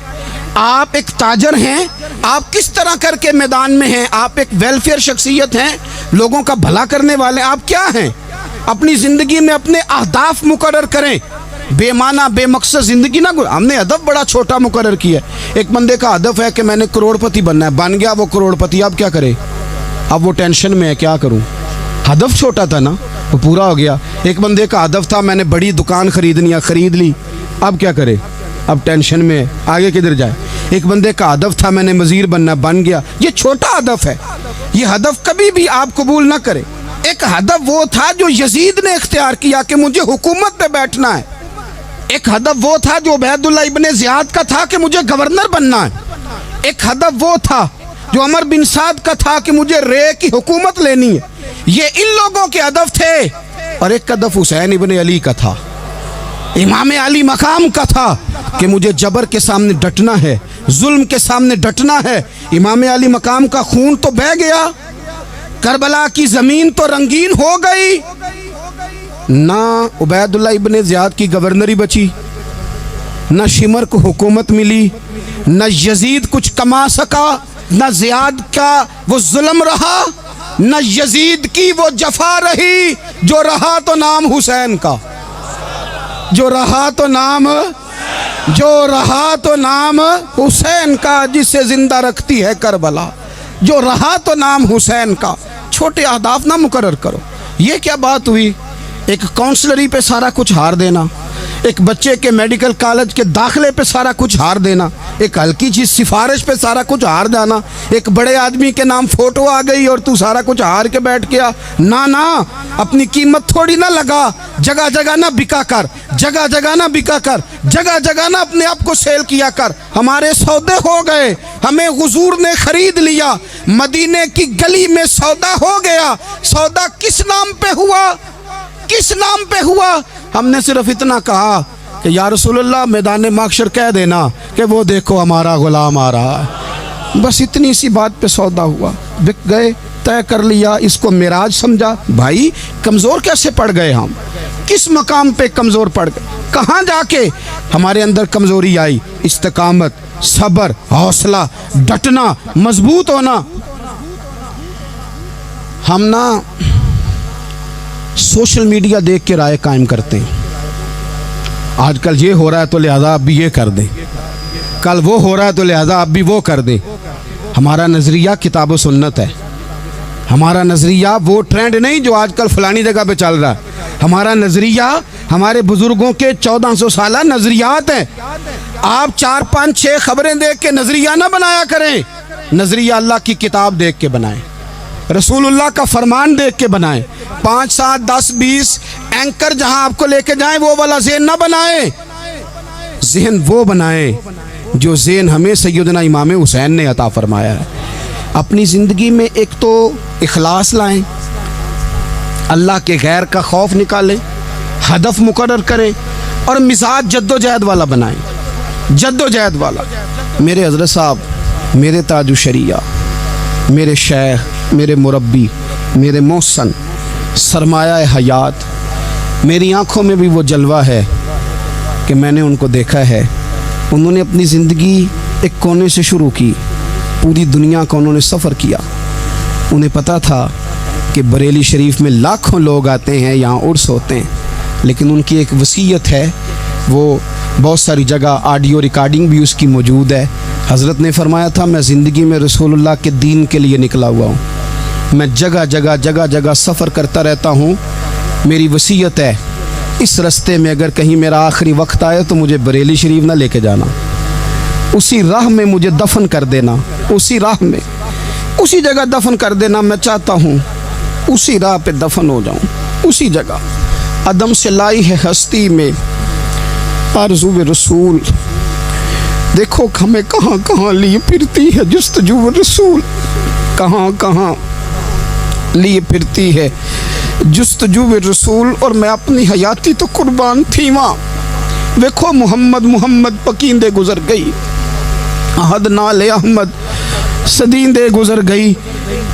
آپ ایک تاجر ہیں، آپ کس طرح کر کے میدان میں ہیں، آپ ایک ویلفیئر شخصیت ہیں، لوگوں کا بھلا کرنے والے، آپ کیا ہیں؟ اپنی زندگی میں اپنے اہداف مقرر کریں، بے معنی بے مقصد زندگی نہ گزاریں۔ ہم نے ہدف بڑا چھوٹا مقرر کیا ہے۔ ایک بندے کا ہدف ہے کہ میں نے کروڑ پتی بننا ہے، بن گیا وہ کروڑ پتی، اب کیا کرے؟ اب وہ ٹینشن میں ہے، کیا کروں؟ ہدف چھوٹا تھا نا، وہ پورا ہو گیا۔ ایک بندے کا ہدف تھا میں نے بڑی دکان خریدنی ہے، خرید لی، اب کیا کرے؟ اب ٹینشن میں ہے، آگے کدھر جائے؟ ایک بندے کا ہدف تھا میں نے وزیر بننا، بن گیا۔ یہ چھوٹا ہدف ہے، یہ ہدف کبھی بھی آپ قبول نہ کریں۔ ایک ہدف وہ تھا جو یزید نے اختیار کیا کہ مجھے حکومت پہ بیٹھنا ہے۔ ایک ہدف وہ تھا جو عبید اللہ ابن زیاد کا تھا کہ مجھے گورنر بننا ہے۔ ایک ہدف وہ تھا جو عمر بن سعد کا تھا کہ مجھے رے کی حکومت لینی ہے۔ یہ ان لوگوں کے ہدف تھے، اور ایک ہدف حسین ابن علی کا تھا، امام علی مقام کا تھا کہ مجھے جبر کے سامنے ڈٹنا ہے، ظلم کے سامنے ڈٹنا ہے۔ امام علی مقام کا خون تو بہہ گیا، کربلا کی زمین تو رنگین ہو گئی، نہ عبید اللہ ابن زیاد کی گورنری بچی، نہ شمر کو حکومت ملی، نہ یزید کچھ کما سکا، نہ زیاد کا وہ ظلم رہا، نہ یزید کی وہ جفا رہی۔ جو رہا تو نام حسین کا، جو رہا تو نام حسین کا، جسے زندہ رکھتی ہے کربلا۔ جو رہا تو نام حسین کا۔ چھوٹے اہداف نہ مقرر کرو۔ یہ کیا بات ہوئی؟ ایک کونسلری پہ سارا کچھ ہار دینا، ایک بچے کے میڈیکل کالج کے داخلے پہ سارا کچھ ہار دینا، ایک ہلکی چیز سفارش پہ سارا کچھ ہار جانا، ایک بڑے آدمی کے نام فوٹو آ گئی اور تو سارا کچھ ہار کے بیٹھ گیا۔ نہ، اپنی قیمت تھوڑی نہ لگا، جگہ جگہ نہ بکا کر، جگہ جگہ نہ بکا کر، جگہ جگہ نہ اپنے آپ کو سیل کیا کر۔ ہمارے سودے ہو گئے، ہمیں حضور نے خرید لیا، مدینے کی گلی میں سودا ہو گیا۔ سودا کس نام پہ ہوا؟ کس نام پہ ہوا؟ ہم نے صرف اتنا کہا کہ یا رسول اللہ میدان محشر کہہ دینا کہ وہ دیکھو ہمارا غلام آ رہا ہے۔ بس اتنی سی بات پہ سودا ہوا، بک گئے، طے کر لیا، اس کو معراج سمجھا۔ بھائی کمزور کیسے پڑ گئے ہم؟ کس مقام پہ کمزور پڑ گئے؟ کہاں جا کے ہمارے اندر کمزوری آئی؟ استقامت، صبر، حوصلہ، ڈٹنا، مضبوط ہونا۔ ہم نا سوشل میڈیا دیکھ کے رائے قائم کرتے ہیں، آج کل یہ ہو رہا ہے تو لہذا اب بھی یہ کر دیں، کل وہ ہو رہا ہے تو لہذا اب بھی وہ کر دیں۔ ہمارا نظریہ کتاب و سنت ہے، ہمارا نظریہ وہ ٹرینڈ نہیں جو آج کل فلانی جگہ پہ چل رہا ہے۔ ہمارا نظریہ ہمارے بزرگوں کے 1400 سالہ نظریات ہیں۔ آپ 4 5 6 خبریں دیکھ کے نظریہ نہ بنایا کریں، نظریہ اللہ کی کتاب دیکھ کے بنائیں، رسول اللہ کا فرمان دیکھ کے بنائیں۔ 5 7 10 20 اینکر جہاں آپ کو لے کے جائیں وہ والا ذہن نہ بنائیں، ذہن وہ بنائیں جو ذہن ہمیں سیدنا امام حسین نے عطا فرمایا ہے۔ اپنی زندگی میں ایک تو اخلاص لائیں، اللہ کے غیر کا خوف نکالیں، ہدف مقرر کریں، اور مزاج جد و جہد والا بنائیں، جد و جہد والا۔ میرے حضرت صاحب، میرے تاج الشریعہ، میرے شیخ، میرے مربی، میرے محسن، سرمایہ حیات، میری آنکھوں میں بھی وہ جلوہ ہے کہ میں نے ان کو دیکھا ہے۔ انہوں نے اپنی زندگی ایک کونے سے شروع کی، پوری دنیا کا انہوں نے سفر کیا۔ انہیں پتہ تھا کہ بریلی شریف میں لاکھوں لوگ آتے ہیں، یہاں عرس ہوتے ہیں، لیکن ان کی ایک وصیت ہے، وہ بہت ساری جگہ آڈیو ریکارڈنگ بھی اس کی موجود ہے۔ حضرت نے فرمایا تھا میں زندگی میں رسول اللہ کے دین کے لیے نکلا ہوا ہوں، میں جگہ جگہ سفر کرتا رہتا ہوں۔ میری وصیت ہے اس رستے میں اگر کہیں میرا آخری وقت آئے تو مجھے بریلی شریف نہ لے کے جانا، اسی راہ میں مجھے دفن کر دینا، اسی راہ میں، اسی جگہ دفن کر دینا۔ میں چاہتا ہوں اسی راہ پہ دفن ہو جاؤں، اسی جگہ۔ عدم سے لائی ہے ہستی میں آرزو رسول، دیکھو ہمیں کہاں کہاں لیے پھرتی ہے جستجو رسول، کہاں کہاں لیے پھرتی ہے جستجو رسول، اور میں اپنی حیاتی تو قربان تھی وہاں۔ دیکھو محمد پکیندے گزر گئی، احد نال احمد صدیندے گزر گئی۔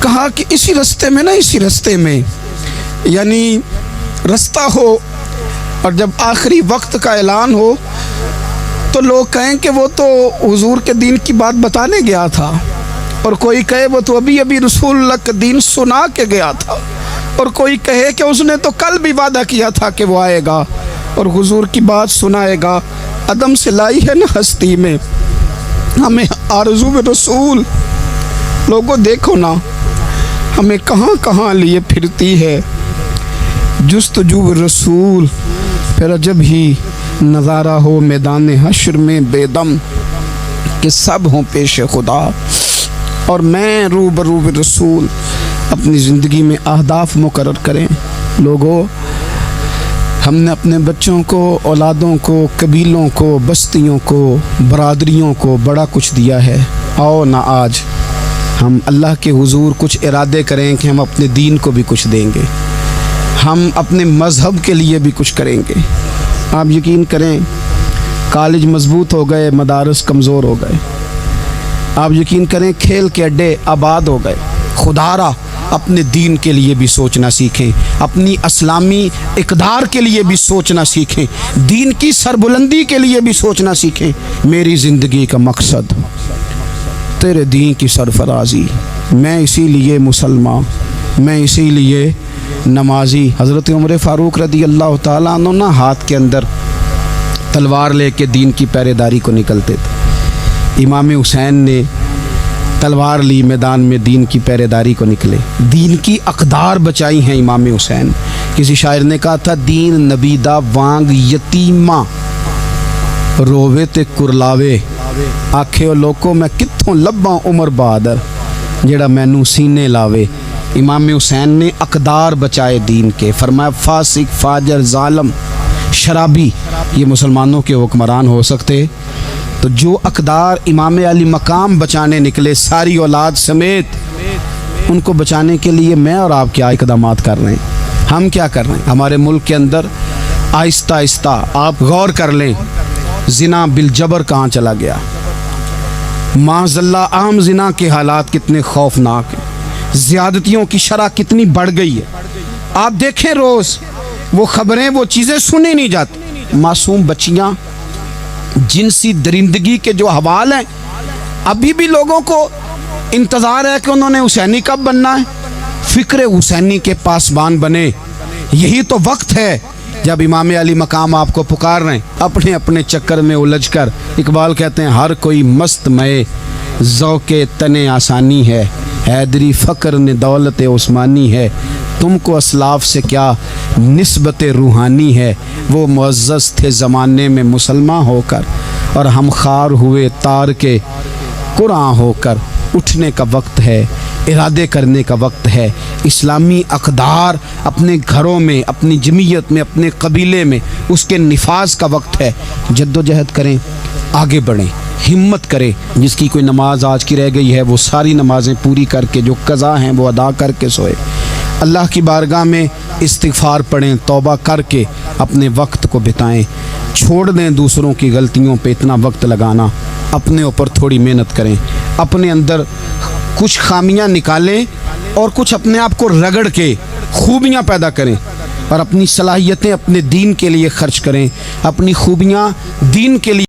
کہا کہ اسی رستے میں نا، اسی رستے میں، یعنی رستہ ہو اور جب آخری وقت کا اعلان ہو تو لوگ کہیں کہ وہ تو حضور کے دین کی بات بتانے گیا تھا، اور کوئی کہے وہ تو ابھی ابھی رسول اللہ کا دین سنا کے گیا تھا، اور کوئی کہے کہ اس نے تو کل بھی وعدہ کیا تھا کہ وہ آئے گا اور حضور کی بات سنائے گا۔ عدم سے لائی ہے نا ہستی میں ہمیں آرزو رسول۔ لوگوں دیکھو نا ہمیں کہاں کہاں لیے پھرتی ہے جستجو رسول، پھر عجب ہی نظارہ ہو میدان حشر میں بے دم کہ سب ہوں پیش خدا اور میں روبرو رسول۔ اپنی زندگی میں اہداف مقرر کریں لوگوں۔ ہم نے اپنے بچوں کو، اولادوں کو، قبیلوں کو، بستیوں کو، برادریوں کو بڑا کچھ دیا ہے۔ آؤ نہ آج ہم اللہ کے حضور کچھ ارادے کریں کہ ہم اپنے دین کو بھی کچھ دیں گے، ہم اپنے مذہب کے لیے بھی کچھ کریں گے۔ آپ یقین کریں کالج مضبوط ہو گئے، مدارس کمزور ہو گئے۔ آپ یقین کریں کھیل کے اڈے آباد ہو گئے۔ خدا را اپنے دین کے لیے بھی سوچنا سیکھیں، اپنی اسلامی اقدار کے لیے بھی سوچنا سیکھیں، دین کی سربلندی کے لیے بھی سوچنا سیکھیں۔ میری زندگی کا مقصد تیرے دین کی سرفرازی، میں اسی لیے مسلمان، میں اسی لیے نمازی۔ حضرت عمر فاروق رضی اللہ تعالیٰ عنہ نا ہاتھ کے اندر تلوار لے کے دین کی پہرے داری کو نکلتے تھے۔ امام حسین نے تلوار لی، میدان میں دین کی پہرے داری کو نکلے، دین کی اقدار بچائی ہیں امام حسین۔ کسی شاعر نے کہا تھا دین نبی دا وانگ یتیماں رووے تے کرلاوے، آکھے او لوکو میں کتھوں لباں عمر بہادر جڑا مینوں سینے لاوے۔ امام حسین نے اقدار بچائے دین کے۔ فرمایا فاسق، فاجر، ظالم، شرابی یہ مسلمانوں کے حکمران ہو سکتے؟ تو جو اقدار امام علی مقام بچانے نکلے ساری اولاد سمیت، ان کو بچانے کے لیے میں اور آپ کیا اقدامات کر رہے ہیں؟ ہم کیا کر رہے ہیں؟ ہمارے ملک کے اندر آہستہ آہستہ آپ غور کر لیں زنا بالجبر کہاں چلا گیا۔ معاذ اللہ عام زنا کے حالات کتنے خوفناک ہیں، زیادتیوں کی شرح کتنی بڑھ گئی ہے۔ آپ دیکھیں روز وہ خبریں، وہ چیزیں سنی نہیں جاتی۔ معصوم بچیاں، جنسی درندگی کے جو حوال ہیں، ابھی بھی لوگوں کو انتظار ہے کہ انہوں نے حسینی کب بننا ہے، فکر حسینی کے پاسبان بنے۔ یہی تو وقت ہے جب امام علی مقام آپ کو پکار رہے ہیں، اپنے اپنے چکر میں الجھ کر۔ اقبال کہتے ہیں ہر کوئی مست مئے ذوق تنے آسانی ہے، حیدری فقر نے دولت عثمانی ہے، تم کو اسلاف سے کیا نسبت روحانی ہے۔ وہ معزز تھے زمانے میں مسلمان ہو کر، اور ہم خار ہوئے تار کے قرآن ہو کر۔ اٹھنے کا وقت ہے، ارادے کرنے کا وقت ہے، اسلامی اقدار اپنے گھروں میں، اپنی جمعیت میں، اپنے قبیلے میں اس کے نفاذ کا وقت ہے۔ جد و جہد کریں، آگے بڑھیں، ہمت کریں۔ جس کی کوئی نماز آج کی رہ گئی ہے وہ ساری نمازیں پوری کر کے، جو قضا ہیں وہ ادا کر کے سوئے۔ اللہ کی بارگاہ میں استغفار پڑھیں، توبہ کر کے اپنے وقت کو بتائیں، چھوڑ دیں دوسروں کی غلطیوں پہ اتنا وقت لگانا، اپنے اوپر تھوڑی محنت کریں، اپنے اندر کچھ خامیاں نکالیں اور کچھ اپنے آپ کو رگڑ کے خوبیاں پیدا کریں، اور اپنی صلاحیتیں اپنے دین کے لیے خرچ کریں، اپنی خوبیاں دین کے لیے